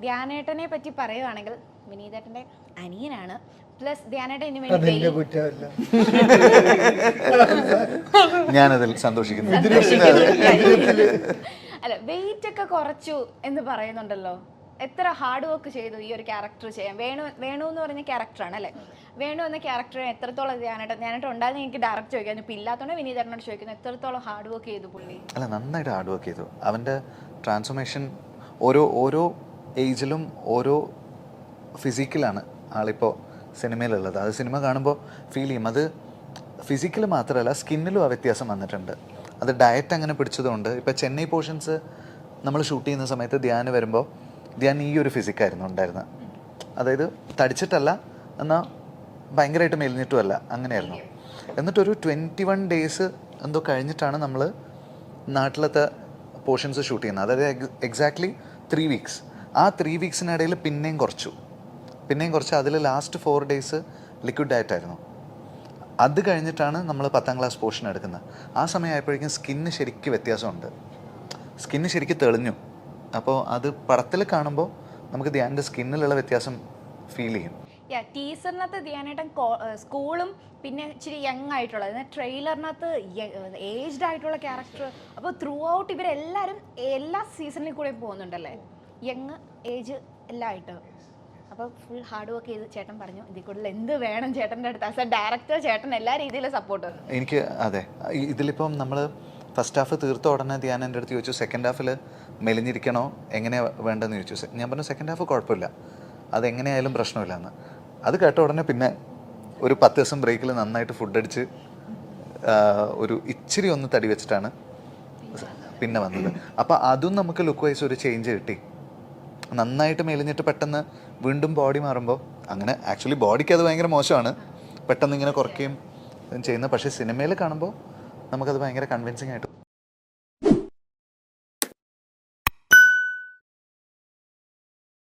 ധ്യാനേട്ടനെ പറ്റി പറയുവാണെങ്കിൽ വിനീതേട്ടൻ്റെ അനിയനാണ്. പ്ലസ് ധ്യാനേട്ടൻ ഇനി ഞാനതിൽ സന്തോഷിക്കുന്നു. അല്ല, വെയിറ്റ് ഒക്കെ കുറച്ചു എന്ന് പറയുന്നുണ്ടല്ലോ. എത്ര ഹാർഡ് വർക്ക് ചെയ്തു ഈ ഒരു ക്യാരക്ടർ ചെയ്യാൻ? വേണു എന്ന് പറഞ്ഞ ക്യാരക്ടറാണ് അല്ലേ? വേണു എന്ന ക്യാരക്ടറെ എത്രത്തോളം ധ്യാനേട്ടൻ ഉണ്ടായിരുന്നു എനിക്ക് ഡയറക്റ്റ് ചോദിക്കാൻ, ഇപ്പം ഇല്ലാത്തതുകൊണ്ട് വിനീതേട്ടനോട് ചോദിക്കുന്നു, എത്രത്തോളം ഹാർഡ് വർക്ക് ചെയ്തു പുള്ളി? അല്ല, നന്നായിട്ട് ഹാർഡ് വർക്ക് ചെയ്തു. അവൻ്റെ ട്രാൻസ്ഫോർമേഷൻ ഓരോ ഏജിലും ഓരോ ഫിസിക്കലാണ് ആളിപ്പോൾ സിനിമയിലുള്ളത്. അത് സിനിമ കാണുമ്പോൾ ഫീൽ ചെയ്യും. അത് ഫിസിക്കൽ മാത്രമല്ല, സ്കിന്നിലും ആ വ്യത്യാസം വന്നിട്ടുണ്ട്. അത് ഡയറ്റ് അങ്ങനെ പിടിച്ചതുകൊണ്ട് ഇപ്പോൾ ചെന്നൈ പോർഷൻസ് നമ്മൾ ഷൂട്ട് ചെയ്യുന്ന സമയത്ത് ധ്യാൻ വരുമ്പോൾ ധ്യാൻ ഈ ഒരു ഫിസിക്കായിരുന്നു ഉണ്ടായിരുന്നത്. അതായത് തടിച്ചിട്ടല്ല, എന്നാൽ ഭയങ്കരമായിട്ട് മെലിഞ്ഞിട്ടുമല്ല, അങ്ങനെയായിരുന്നു. എന്നിട്ടൊരു 21 days എന്തോ കഴിഞ്ഞിട്ടാണ് നമ്മൾ നാട്ടിലത്തെ പോർഷൻസ് ഷൂട്ട് ചെയ്യുന്നത്. അതായത് എക്സാക്ട്ലി 3 weeks. ആ 3 weeksനിടയിൽ പിന്നെയും കുറച്ച്. അതിൽ ലാസ്റ്റ് 4 days ലിക്വിഡ് ഡയറ്റായിരുന്നു. അത് കഴിഞ്ഞിട്ടാണ് നമ്മൾ 10th class പോർഷൻ എടുക്കുന്നത്. ആ സമയമായപ്പോഴേക്കും സ്കിന്ന് ശരിക്കും വ്യത്യാസമുണ്ട്. സ്കിന്ന് ശരിക്കും തെളിഞ്ഞു. അപ്പോൾ അത് പടത്തിൽ കാണുമ്പോൾ നമുക്ക് ധ്യാൻ്റെ സ്കിന്നിലുള്ള വ്യത്യാസം ഫീൽ ചെയ്യും. ടീസറിനകത്ത് ധ്യാനേട്ടൻ സ്കൂളും പിന്നെ ഇച്ചിരി യങ് ആയിട്ടുള്ള, ട്രെയിലറിനകത്ത് ഏജ്ഡ് ആയിട്ടുള്ള ക്യാരക്ടർ. അപ്പോൾ ത്രൂ ഔട്ട് ഇവരെല്ലാവരും എല്ലാ സീസണിൽ കൂടെ പോകുന്നുണ്ടല്ലേ, യങ് ഏജ് എല്ലാം ആയിട്ട്. അപ്പോൾ ഫുൾ ഹാർഡ് വർക്ക് ചെയ്ത് ചേട്ടൻ പറഞ്ഞു ഇതിൽ കൂടുതൽ എന്ത് വേണം ചേട്ടൻ്റെ അടുത്ത്. ആസ് എ ഡയറക്ടർ ചേട്ടൻ എല്ലാ രീതിയിലും സപ്പോർട്ട്. എനിക്ക് അതെ, ഇതിലിപ്പം നമ്മൾ ഫസ്റ്റ് ഹാഫ് തീർത്ത ഉടനെ ധ്യാൻ എൻ്റെ അടുത്ത് ചോദിച്ചു സെക്കൻഡ് ഹാഫിൽ മെലിഞ്ഞിരിക്കണോ എങ്ങനെയാണ് വേണ്ടതെന്ന് ചോദിച്ചു. ഞാൻ പറഞ്ഞു സെക്കൻഡ് ഹാഫ് കുഴപ്പമില്ല, അതെങ്ങനെയായാലും പ്രശ്നമില്ല എന്ന്. അത് കേട്ട ഉടനെ പിന്നെ ഒരു 10 ദിവസം ബ്രേക്കിൽ നന്നായിട്ട് ഫുഡ് അടിച്ച് ഒരു ഇച്ചിരി ഒന്ന് തടി വെച്ചിട്ടാണ് പിന്നെ വന്നത്. അപ്പോൾ അതും നമുക്ക് ലുക്ക് വൈസ് ഒരു ചേഞ്ച് കിട്ടി. നന്നായിട്ട് മെലിഞ്ഞിട്ട് പെട്ടെന്ന് വീണ്ടും ബോഡി മാറുമ്പോൾ അങ്ങനെ ആക്ച്വലി ബോഡിക്ക് അത് ഭയങ്കര മോശമാണ്, പെട്ടെന്ന് ഇങ്ങനെ കുറയ്ക്കുകയും ചെയ്യുന്നത്. പക്ഷേ സിനിമയിൽ കാണുമ്പോൾ നമുക്കത് ഭയങ്കര കൺവിൻസിങ് ആയിട്ട്